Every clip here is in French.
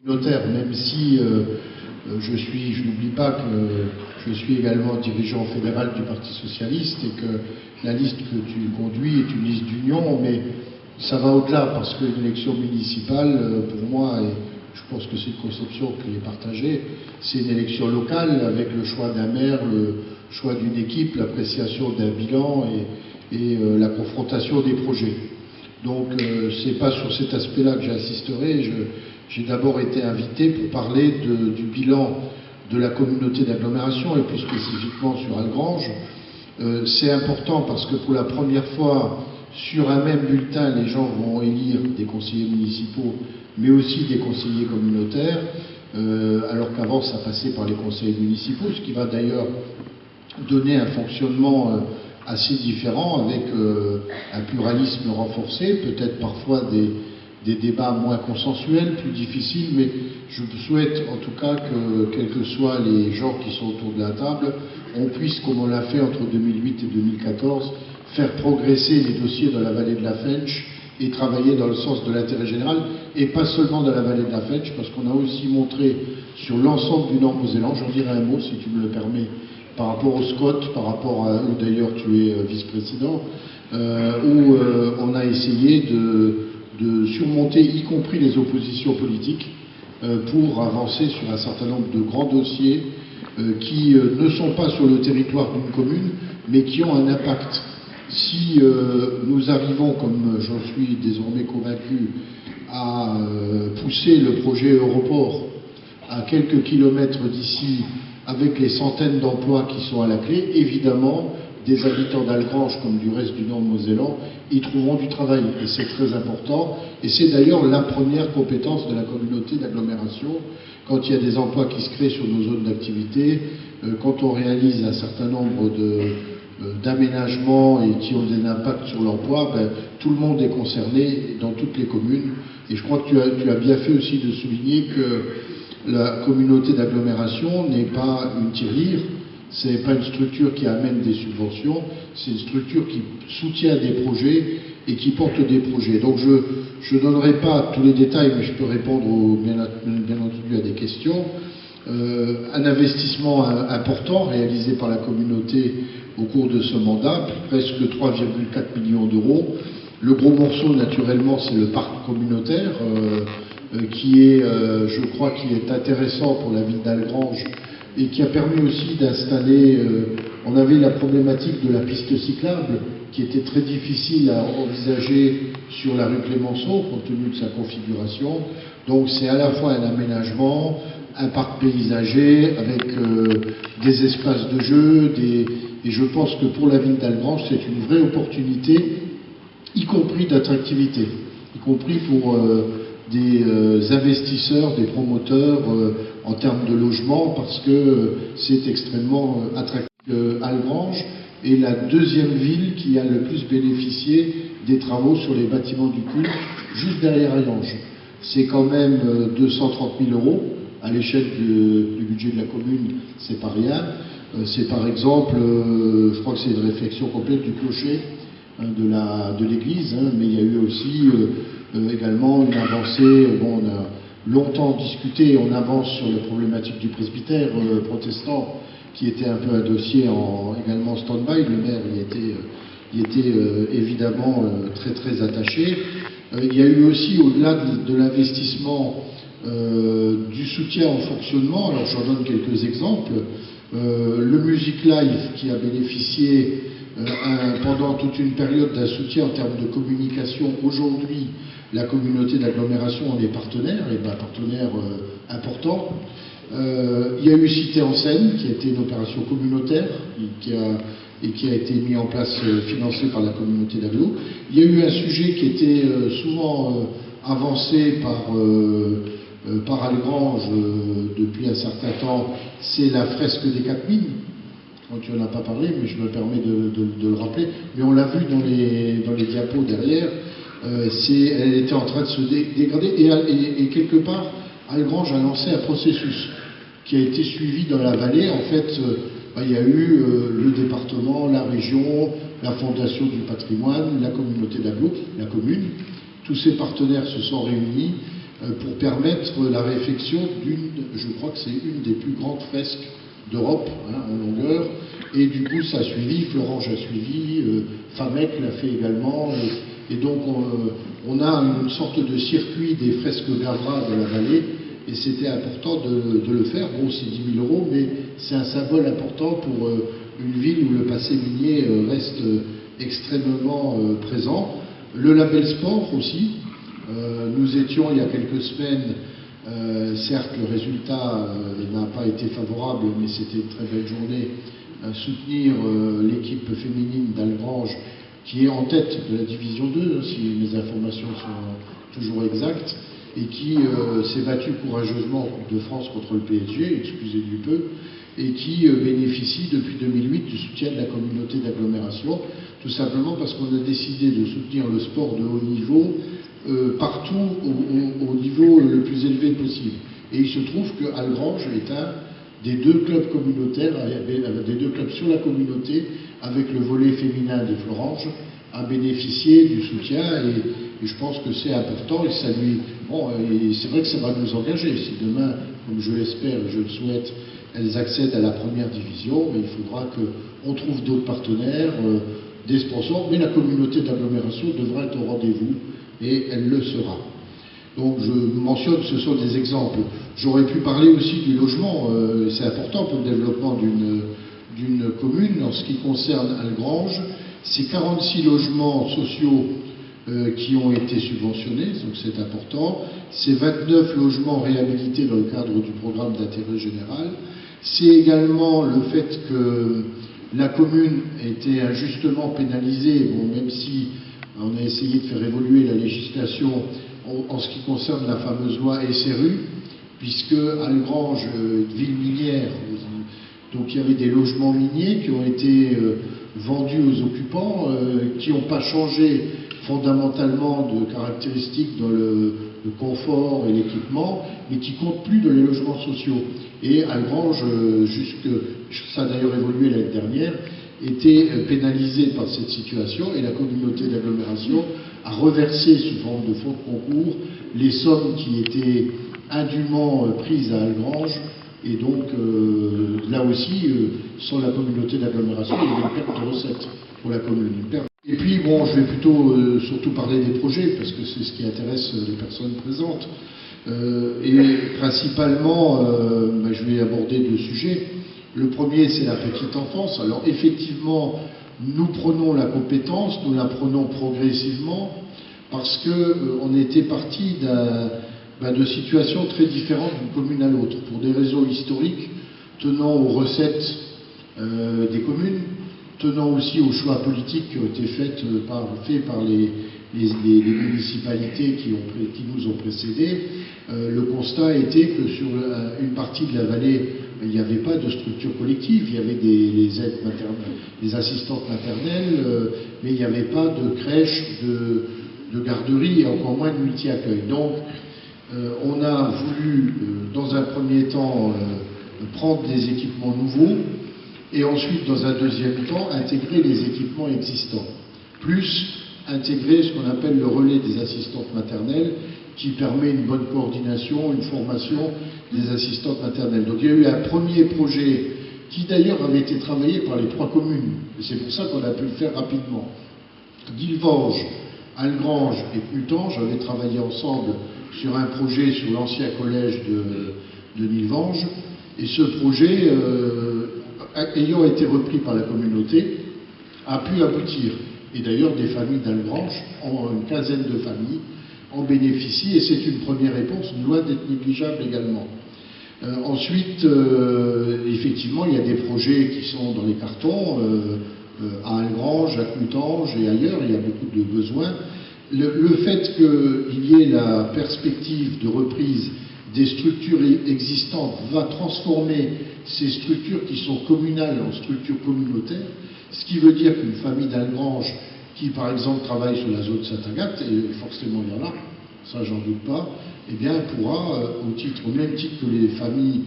Notaire, même si je n'oublie pas que je suis également dirigeant fédéral du Parti Socialiste et que la liste que tu conduis est une liste d'union, mais ça va au-delà parce qu'une élection municipale, pour moi, et je pense que c'est une conception qui est partagée, c'est une élection locale avec le choix d'un maire, le choix d'une équipe, l'appréciation d'un bilan et la confrontation des projets. Donc c'est pas sur cet aspect-là que j'insisterai. J'ai d'abord été invité pour parler du bilan de la communauté d'agglomération et plus spécifiquement sur Algrange. C'est important parce que pour la première fois, sur un même bulletin, les gens vont élire des conseillers municipaux, mais aussi des conseillers communautaires, alors qu'avant ça passait par les conseillers municipaux, ce qui va d'ailleurs donner un fonctionnement assez différent, avec un pluralisme renforcé, peut-être parfois des débats moins consensuels, plus difficiles, mais je souhaite en tout cas que, quels que soient les gens qui sont autour de la table, on puisse, comme on l'a fait entre 2008 et 2014, faire progresser les dossiers dans la vallée de la Fensch et travailler dans le sens de l'intérêt général, et pas seulement dans la vallée de la Fensch, parce qu'on a aussi montré sur l'ensemble du Nord-Mosellan, j'en dirai un mot si tu me le permets, par rapport au SCOT, par rapport à où d'ailleurs tu es vice-président, où on a essayé de surmonter, y compris les oppositions politiques, pour avancer sur un certain nombre de grands dossiers qui ne sont pas sur le territoire d'une commune, mais qui ont un impact. Si nous arrivons, comme j'en suis désormais convaincu, à pousser le projet Europort à quelques kilomètres d'ici, avec les centaines d'emplois qui sont à la clé, évidemment, des habitants d'Algrange, comme du reste du Nord-Mosellan, y trouveront du travail. Et c'est très important. Et c'est d'ailleurs la première compétence de la communauté d'agglomération. Quand il y a des emplois qui se créent sur nos zones d'activité, quand on réalise un certain nombre d'aménagements et qui ont des impacts sur l'emploi, tout le monde est concerné dans toutes les communes. Et je crois que tu as bien fait aussi de souligner que la communauté d'agglomération n'est pas une tirelire, ce n'est pas une structure qui amène des subventions, c'est une structure qui soutient des projets et qui porte des projets. Donc je ne donnerai pas tous les détails, mais je peux répondre bien entendu à des questions. Un investissement important réalisé par la communauté au cours de ce mandat, presque 3,4 millions d'euros. Le gros morceau, naturellement, c'est le parc communautaire, qui est, je crois, qui est intéressant pour la ville d'Algrange et qui a permis aussi d'installer, on avait la problématique de la piste cyclable qui était très difficile à envisager sur la rue Clémenceau compte tenu de sa configuration. Donc c'est à la fois un aménagement, un parc paysager avec des espaces de jeu, et je pense que pour la ville d'Algrange c'est une vraie opportunité, y compris d'attractivité, y compris pour des investisseurs, des promoteurs en termes de logement, parce que c'est extrêmement attractif. Algrange est la deuxième ville qui a le plus bénéficié des travaux sur les bâtiments du culte, juste derrière Allange. C'est quand même 230 000 € à l'échelle du budget de la commune, c'est pas rien. C'est par exemple, je crois que c'est une réflexion complète du clocher de l'église, mais il y a eu aussi également une avancée. Bon, on a longtemps discuté, on avance sur les problématiques du presbytère protestant, qui était un peu un dossier également stand-by. Le maire y était évidemment très très attaché. Il y a eu aussi, au-delà de l'investissement, du soutien au fonctionnement. Alors j'en donne quelques exemples. Le Music Live qui a bénéficié pendant toute une période d'un soutien en termes de communication. Aujourd'hui, la communauté d'agglomération en est partenaire, et partenaire important. Il y a eu Cité en Seine, qui a été une opération communautaire et qui a été mis en place, financée par la communauté d'agglo. Il y a eu un sujet qui était souvent avancé par Algrange depuis un certain temps, c'est la fresque des 4 mines. Tu n'en as pas parlé, mais je me permets de le rappeler. Mais on l'a vu dans les diapos derrière, elle était en train de se dégrader. Et quelque part, Algrange a lancé un processus qui a été suivi dans la vallée. En fait, il y a eu le département, la région, la Fondation du patrimoine, la communauté d'agglo, la commune. Tous ces partenaires se sont réunis pour permettre la réfection je crois que c'est une des plus grandes fresques d'Europe, hein, en longueur, et du coup ça a suivi, Florange a suivi, Famec l'a fait également, et donc on a une sorte de circuit des fresques gravats de la vallée, et c'était important de le faire. Bon, c'est 10 000 €, mais c'est un symbole important pour une ville où le passé minier reste extrêmement présent. Le label sport aussi, nous étions il y a quelques semaines, certes le résultat n'a pas été favorable, mais c'était une très belle journée, soutenir l'équipe féminine d'Algrange qui est en tête de la division 2, si mes informations sont toujours exactes, et qui s'est battue courageusement en Coupe de France contre le PSG, excusez du peu, et qui bénéficie depuis 2008 du soutien de la communauté d'agglomération, tout simplement parce qu'on a décidé de soutenir le sport de haut niveau partout au niveau le plus élevé possible. Et il se trouve que Algrange est un des deux clubs communautaires, des deux clubs sur la communauté, avec le volet féminin de Florange, a bénéficié du soutien, et je pense que c'est important, et ça lui... Bon, et c'est vrai que ça va nous engager. Si demain, comme je l'espère et je le souhaite, elles accèdent à la première division, mais il faudra qu'on trouve d'autres partenaires, des sponsors, mais la communauté d'agglomération devra être au rendez-vous, et elle le sera. Donc je mentionne, ce sont des exemples. J'aurais pu parler aussi du logement, c'est important pour le développement d'une commune. En ce qui concerne Algrange, c'est 46 logements sociaux qui ont été subventionnés, donc c'est important. C'est 29 logements réhabilités dans le cadre du programme d'intérêt général. C'est également le fait que la commune était injustement pénalisée, bon, même si on a essayé de faire évoluer la législation en ce qui concerne la fameuse loi SRU, puisque Algrange, ville minière, donc il y avait des logements miniers qui ont été vendus aux occupants, qui n'ont pas changé fondamentalement de caractéristiques dans le confort et l'équipement, mais qui comptent plus dans les logements sociaux. Et Algrange, ça a d'ailleurs évolué l'année dernière, était pénalisé par cette situation, et la communauté d'agglomération a reversé sous forme de fonds de concours les sommes qui étaient indûment prises à Algrange, et donc là aussi, sans la communauté d'agglomération, il y a une perte de recettes pour la commune. Et puis bon, je vais plutôt surtout parler des projets, parce que c'est ce qui intéresse les personnes présentes. Et principalement, je vais aborder deux sujets. Le premier, c'est la petite enfance. Alors effectivement, nous prenons la compétence, nous la prenons progressivement, parce qu'on était parti de situations très différentes d'une commune à l'autre, pour des raisons historiques, tenant aux recettes des communes, tenant aussi aux choix politiques qui ont été faits par les municipalités qui nous ont précédés. Le constat était que sur une partie de la vallée, il n'y avait pas de structure collective, il y avait les aides maternelles, les assistantes maternelles, mais il n'y avait pas de crèche, de garderie, et encore moins de multi-accueil. Donc, on a voulu, dans un premier temps, prendre des équipements nouveaux, et ensuite, dans un deuxième temps, intégrer les équipements existants, plus intégrer ce qu'on appelle le relais des assistantes maternelles, qui permet une bonne coordination, une formation des assistantes maternelles. Donc il y a eu un premier projet qui d'ailleurs avait été travaillé par les 3 communes, et c'est pour ça qu'on a pu le faire rapidement. Guilvange, Algrange et Plutange avaient travaillé ensemble sur un projet sur l'ancien collège de Nilvange, et ce projet, ayant été repris par la communauté, a pu aboutir. Et d'ailleurs, des familles d'Algrange, une quinzaine de familles, en bénéficient, et c'est une première réponse, loin d'être négligeable également. Ensuite, effectivement, il y a des projets qui sont dans les cartons, à Algrange, à Plutange et ailleurs, il y a beaucoup de besoins. Le fait qu'il y ait la perspective de reprise des structures existantes va transformer ces structures qui sont communales en structures communautaires, ce qui veut dire qu'une famille d'Algrange qui, par exemple, travaille sur la zone Saint-Agathe, et forcément il y en a, ça j'en doute pas, eh bien pourra, au même titre que les familles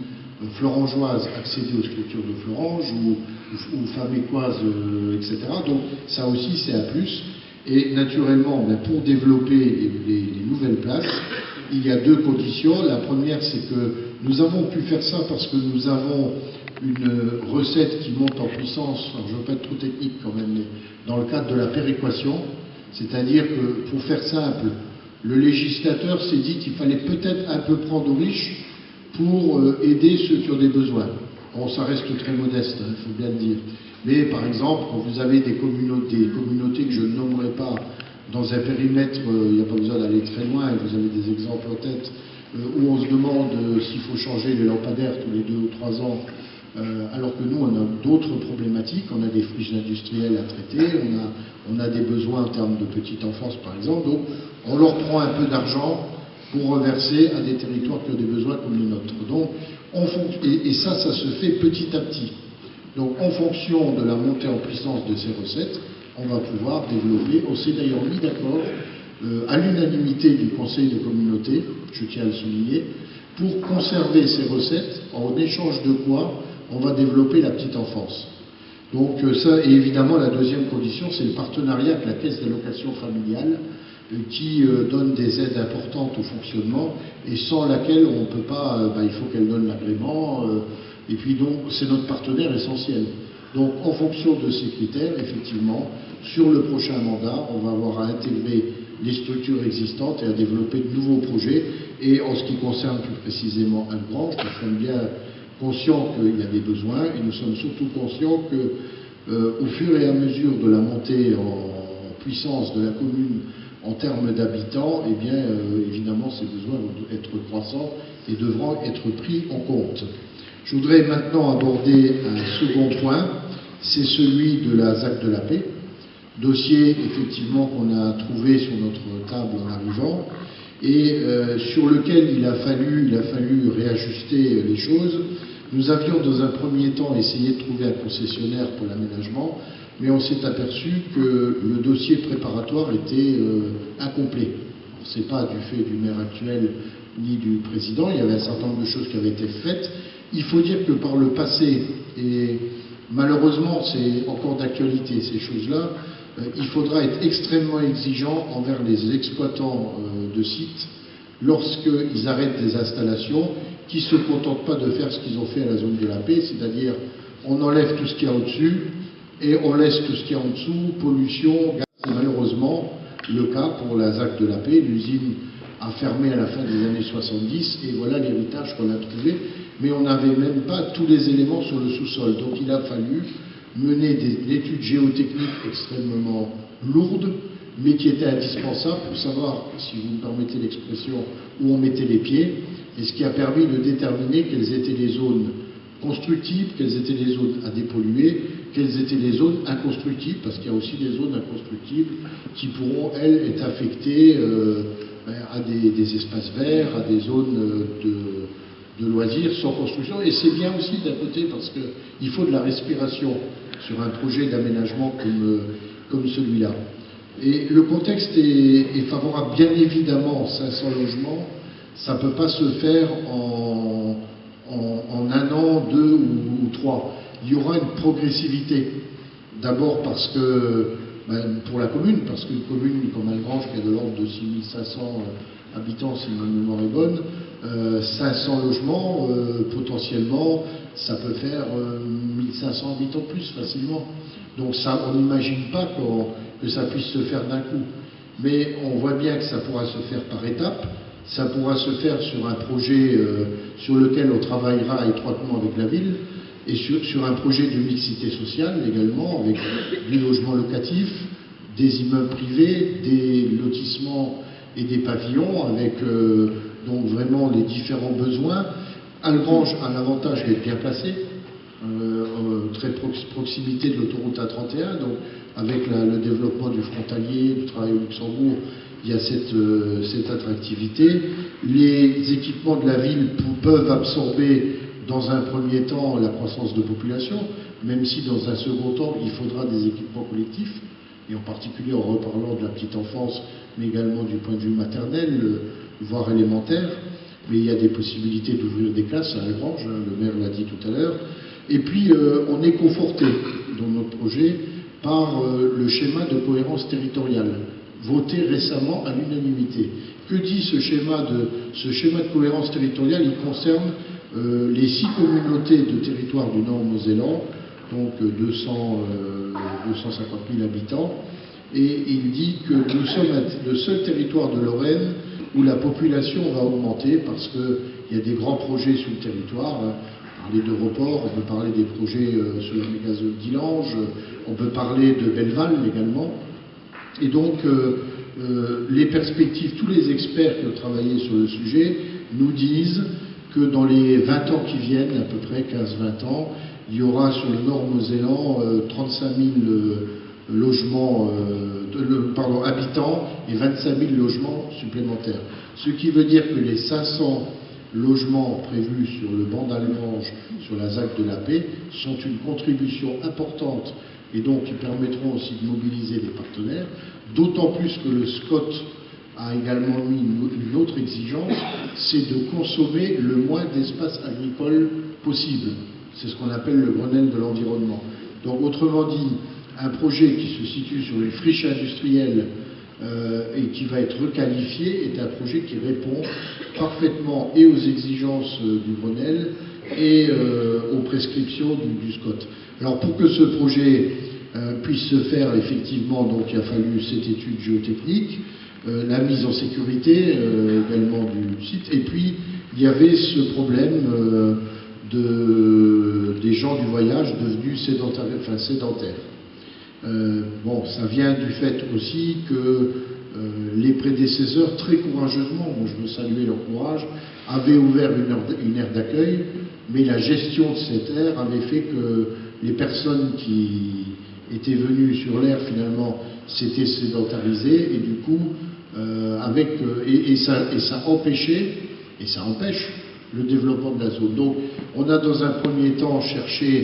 florangeoises, accéder aux structures de Florange, ou famécoises, etc. Donc ça aussi c'est un plus. Et naturellement, pour développer les nouvelles places, il y a deux conditions. La première, c'est que nous avons pu faire ça parce que nous avons une recette qui monte en puissance, alors je ne veux pas être trop technique quand même, mais dans le cadre de la péréquation, c'est-à-dire que, pour faire simple, le législateur s'est dit qu'il fallait peut-être un peu prendre aux riches pour aider ceux qui ont des besoins. Bon, ça reste très modeste, il faut bien le dire. Mais par exemple, quand vous avez des communautés que je ne nommerai pas dans un périmètre, il n'y a pas besoin d'aller très loin, et vous avez des exemples en tête, où on se demande s'il faut changer les lampadaires tous les 2 ou 3 ans, alors que nous, on a d'autres problématiques, on a des friches industrielles à traiter, on a des besoins en termes de petite enfance, par exemple, donc on leur prend un peu d'argent pour reverser à des territoires qui ont des besoins comme les nôtres. Donc, et ça se fait petit à petit. Donc, en fonction de la montée en puissance de ces recettes, on va pouvoir développer. On s'est d'ailleurs mis d'accord à l'unanimité du Conseil de communauté, je tiens à le souligner, pour conserver ces recettes, en échange de quoi on va développer la petite enfance. Donc ça, et évidemment, la deuxième condition, c'est le partenariat avec la Caisse d'allocation familiale, qui donne des aides importantes au fonctionnement, et sans laquelle on ne peut pas, il faut qu'elle donne l'agrément, et puis donc c'est notre partenaire essentiel. Donc en fonction de ces critères, effectivement, sur le prochain mandat, on va avoir à intégrer les structures existantes et à développer de nouveaux projets. Et en ce qui concerne plus précisément Algrange, nous sommes bien conscients qu'il y a des besoins, et nous sommes surtout conscients que, au fur et à mesure de la montée en puissance de la commune en termes d'habitants, eh bien, évidemment, ces besoins vont être croissants et devront être pris en compte. Je voudrais maintenant aborder un second point, c'est celui de la ZAC de la paix, dossier effectivement qu'on a trouvé sur notre table en arrivant, et sur lequel il a fallu réajuster les choses. Nous avions dans un premier temps essayé de trouver un concessionnaire pour l'aménagement, mais on s'est aperçu que le dossier préparatoire était incomplet. Ce n'est pas du fait du maire actuel ni du président, il y avait un certain nombre de choses qui avaient été faites. Il faut dire que par le passé, et malheureusement c'est encore d'actualité ces choses-là, il faudra être extrêmement exigeant envers les exploitants de sites lorsqu'ils arrêtent des installations qui ne se contentent pas de faire ce qu'ils ont fait à la zone de la paix, c'est-à-dire on enlève tout ce qu'il y a au-dessus et on laisse tout ce qu'il y a en dessous, pollution, gaz. C'est malheureusement le cas pour la ZAC de la paix. L'usine a fermé à la fin des années 70 et voilà l'héritage qu'on a trouvé, mais on n'avait même pas tous les éléments sur le sous-sol. Donc il a fallu mener des études géotechniques extrêmement lourdes, mais qui étaient indispensables pour savoir, si vous me permettez l'expression, où on mettait les pieds, et ce qui a permis de déterminer quelles étaient les zones constructibles, quelles étaient les zones à dépolluer, quelles étaient les zones inconstructibles, parce qu'il y a aussi des zones inconstructibles qui pourront, elles, être affectées à des espaces verts, à des zones de loisirs sans construction. Et c'est bien aussi d'un côté parce qu'il faut de la respiration sur un projet d'aménagement comme celui-là. Et le contexte est favorable, bien évidemment, 500 logements, ça ne peut pas se faire en 1 an, 2 ou 3. Il y aura une progressivité. D'abord parce que, pour la commune, parce qu'une commune comme Algrange, qui est de l'ordre de 6500 habitants, si ma mémoire est bonne, 500 logements, potentiellement, ça peut faire 1500 habitants de plus facilement. Donc ça, on n'imagine pas que ça puisse se faire d'un coup. Mais on voit bien que ça pourra se faire par étapes. Ça pourra se faire sur un projet sur lequel on travaillera étroitement avec la ville, et sur un projet de mixité sociale également, avec du logement locatif, des immeubles privés, des lotissements et des pavillons, avec donc vraiment les différents besoins. Algrange a l'avantage d'être bien placé, très proximité de l'autoroute A31, donc avec le développement du frontalier, du travail au Luxembourg, il y a cette attractivité. Les équipements de la ville peuvent absorber dans un premier temps la croissance de population, même si dans un second temps il faudra des équipements collectifs, et en particulier en reparlant de la petite enfance, mais également du point de vue maternel, voire élémentaire. Mais il y a des possibilités d'ouvrir des classes à Algrange, le maire l'a dit tout à l'heure. Et puis on est conforté dans notre projet par le schéma de cohérence territoriale. voté récemment à l'unanimité. Que dit ce schéma de cohérence territoriale? Il concerne les 6 communautés de territoire du Nord-Mosellan, donc 250 000 habitants, et il dit que nous sommes le seul territoire de Lorraine où la population va augmenter parce qu'il y a des grands projets sur le territoire. On peut parler d'Europort, on peut parler des projets sur la mégazone d'Illange, on peut parler de Belleval également. Et donc, les perspectives, tous les experts qui ont travaillé sur le sujet nous disent que dans les 20 ans qui viennent, à peu près 15-20 ans, il y aura sur le Nord-Mosellan 35 000 logements, habitants et 25 000 logements supplémentaires. Ce qui veut dire que les 500 logements prévus sur le banc d'Algrange, sur la ZAC de la Paix, sont une contribution importante et donc qui permettront aussi de mobiliser des partenaires, d'autant plus que le SCOT a également mis une autre exigence, c'est de consommer le moins d'espace agricole possible. C'est ce qu'on appelle le Grenelle de l'environnement. Donc autrement dit, un projet qui se situe sur une friche industrielle et qui va être requalifié est un projet qui répond parfaitement et aux exigences du Grenelle et aux prescriptions du SCOT. Alors pour que ce projet puisse se faire effectivement, donc il a fallu cette étude géotechnique, la mise en sécurité également du site, et puis il y avait ce problème des gens du voyage devenus sédentaires. Bon, ça vient du fait aussi que les prédécesseurs, très courageusement, moi je veux saluer leur courage, avaient ouvert une aire d'accueil, mais la gestion de cette aire avait fait que les personnes qui étaient venues sur l'aire, finalement, s'étaient sédentarisées, et du coup, ça empêchait, et ça empêche, le développement de la zone. Donc, on a dans un premier temps cherché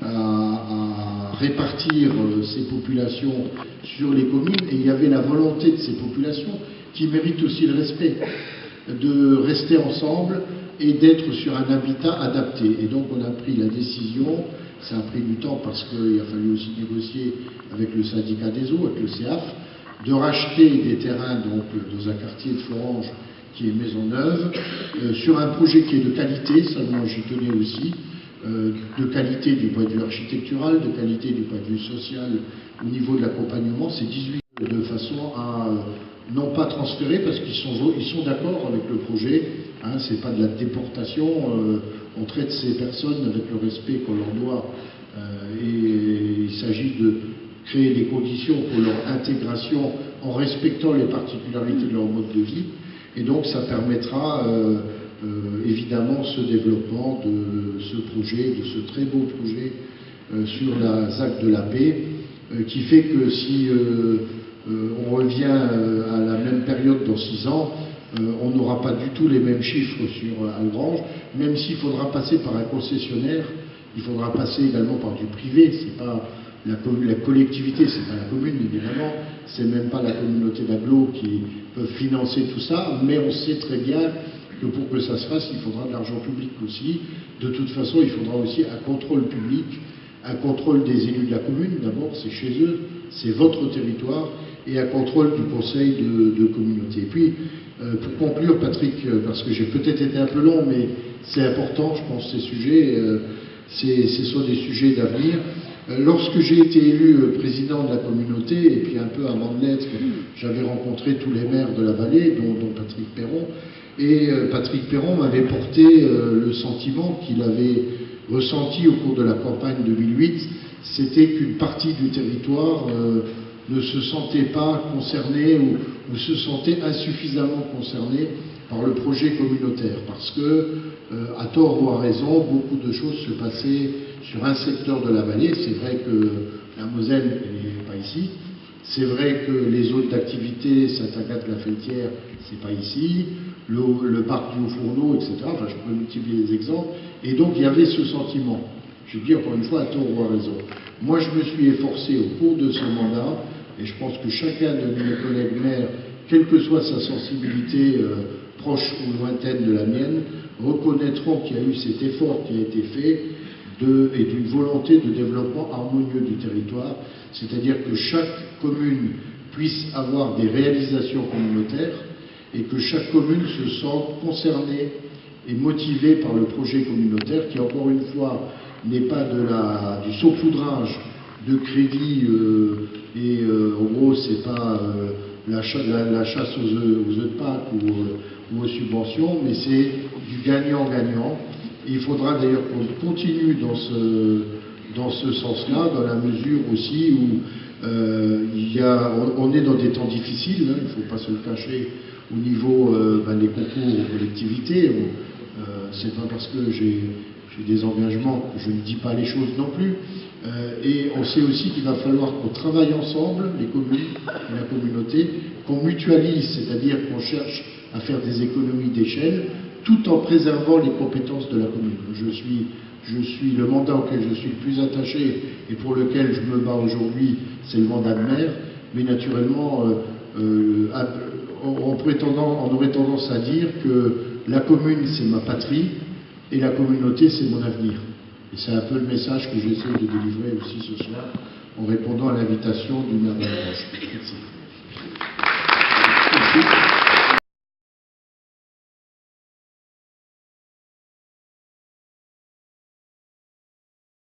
à répartir ces populations sur les communes, et il y avait la volonté de ces populations, qui méritent aussi le respect, de rester ensemble et d'être sur un habitat adapté. Et donc on a pris la décision, ça a pris du temps parce qu'il a fallu aussi négocier avec le syndicat des eaux, avec le CEAF, de racheter des terrains donc, dans un quartier de Florange qui est Maisonneuve, sur un projet qui est de qualité, seulement j'y tenais aussi, de qualité du point de vue architectural, de qualité du point de vue social au niveau de l'accompagnement, c'est 18 de façon à non pas transférer parce qu'ils sont d'accord avec le projet, hein, c'est pas de la déportation, on traite ces personnes avec le respect qu'on leur doit et il s'agit de créer des conditions pour leur intégration en respectant les particularités de leur mode de vie, et donc ça permettra évidemment ce développement de ce projet, de ce très beau projet sur la ZAC de la Paix, qui fait que si on revient à la même période dans 6 ans, on n'aura pas du tout les mêmes chiffres sur Algrange, même s'il faudra passer par un concessionnaire, il faudra passer également par du privé, c'est pas la collectivité, c'est pas la commune évidemment, c'est même pas la communauté d'agglo qui peuvent financer tout ça, mais on sait très bien que pour que ça se fasse, il faudra de l'argent public aussi. De toute façon, il faudra aussi un contrôle public, un contrôle des élus de la commune, d'abord, c'est chez eux, c'est votre territoire, et un contrôle du conseil de communauté. Et puis, pour conclure, Patrick, parce que j'ai peut-être été un peu long, mais c'est important, je pense, ces sujets, ce sont des sujets d'avenir. Lorsque j'ai été élu président de la communauté, et puis un peu avant de l'être, j'avais rencontré tous les maires de la vallée, dont Patrick Perron, et Patrick Perron m'avait porté le sentiment qu'il avait ressenti au cours de la campagne 2008, c'était qu'une partie du territoire ne se sentait pas concernée ou se sentait insuffisamment concernée par le projet communautaire, parce que, à tort ou à raison, beaucoup de choses se passaient sur un secteur de la vallée. C'est vrai que la Moselle n'est pas ici, c'est vrai que les zones d'activité, Sainte-Agathe-la-Fêtière, c'est pas ici, le parc du Haut-Fourneau, etc. Enfin, je peux multiplier les exemples. Et donc, il y avait ce sentiment. Je dis encore une fois, à tort ou à raison. Moi, je me suis efforcé au cours de ce mandat, et je pense que chacun de mes collègues maires, quelle que soit sa sensibilité proche ou lointaine de la mienne, reconnaîtront qu'il y a eu cet effort qui a été fait et d'une volonté de développement harmonieux du territoire, c'est-à-dire que chaque commune puisse avoir des réalisations communautaires et que chaque commune se sente concernée et motivée par le projet communautaire qui, encore une fois, n'est pas du saupoudrage de crédit en gros, c'est pas la chasse aux œufs de Pâques ou aux subventions, mais c'est du gagnant-gagnant. Et il faudra d'ailleurs qu'on continue dans ce sens-là, dans la mesure aussi où on est dans des temps difficiles, hein, il ne faut pas se le cacher, au niveau des concours aux collectivités. C'est pas parce que j'ai des engagements que je ne dis pas les choses non plus. Et on sait aussi qu'il va falloir qu'on travaille ensemble, les communes et la communauté, qu'on mutualise, c'est-à-dire qu'on cherche à faire des économies d'échelle, tout en préservant les compétences de la commune. Je suis le mandat auquel je suis le plus attaché et pour lequel je me bats aujourd'hui, c'est le mandat de maire, mais naturellement, on aurait tendance à dire que la commune, c'est ma patrie, et la communauté, c'est mon avenir. Et c'est un peu le message que j'essaie de délivrer aussi ce soir, en répondant à l'invitation du maire de la Roche. Merci.